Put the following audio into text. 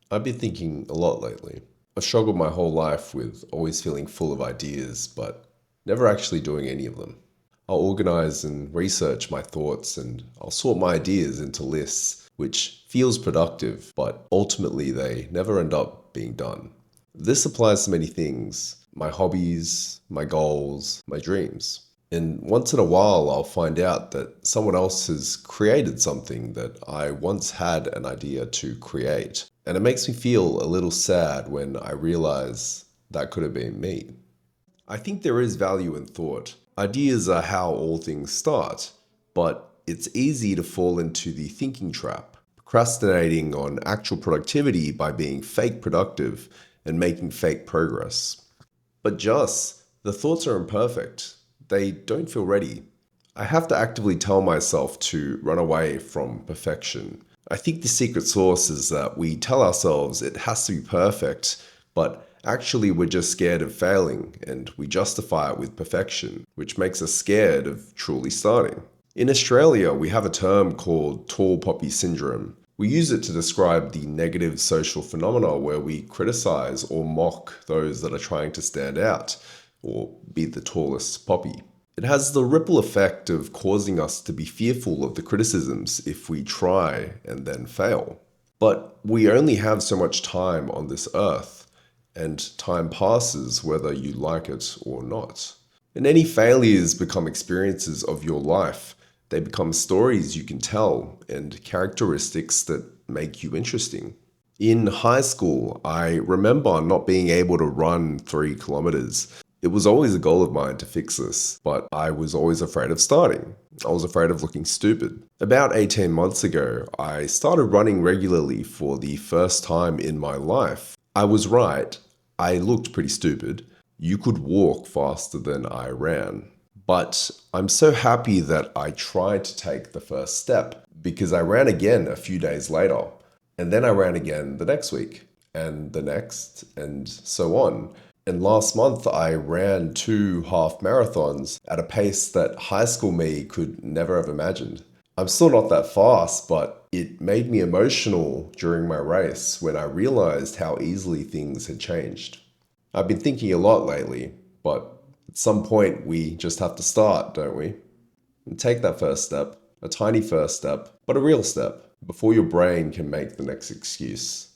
I've been thinking a lot lately. I've struggled my whole life with always feeling full of ideas, but never actually doing any of them. I'll organize and research my thoughts and I'll sort my ideas into lists, which feels productive, but ultimately they never end up being done. This applies to many things: my hobbies, my goals, my dreams. And once in a while, I'll find out that someone else has created something that I once had an idea to create. And it makes me feel a little sad when I realize that could have been me. I think there is value in thought. Ideas are how all things start, but it's easy to fall into the thinking trap, procrastinating on actual productivity by being fake productive and making fake progress. But just, the thoughts are imperfect. They don't feel ready. I have to actively tell myself to run away from perfection. I think the secret sauce is that we tell ourselves it has to be perfect, but actually we're just scared of failing and we justify it with perfection, which makes us scared of truly starting. In Australia, we have a term called tall poppy syndrome. We use it to describe the negative social phenomena where we criticize or mock those that are trying to stand out or be the tallest poppy. It has the ripple effect of causing us to be fearful of the criticisms if we try and then fail. But we only have so much time on this earth, and time passes whether you like it or not. And any failures become experiences of your life. They become stories you can tell and characteristics that make you interesting. In high school, I remember not being able to run 3 kilometers. It was always a goal of mine to fix this, but I was always afraid of starting. I was afraid of looking stupid. About 18 months ago, I started running regularly for the first time in my life. I was right. I looked pretty stupid. You could walk faster than I ran. But I'm so happy that I tried to take the first step because I ran again a few days later. And then I ran again the next week and the next and so on. And last month I ran 2 half marathons at a pace that high school me could never have imagined. I'm still not that fast, but it made me emotional during my race when I realized how easily things had changed. I've been thinking a lot lately, but at some point we just have to start, don't we? And take that first step, a tiny first step, but a real step, before your brain can make the next excuse.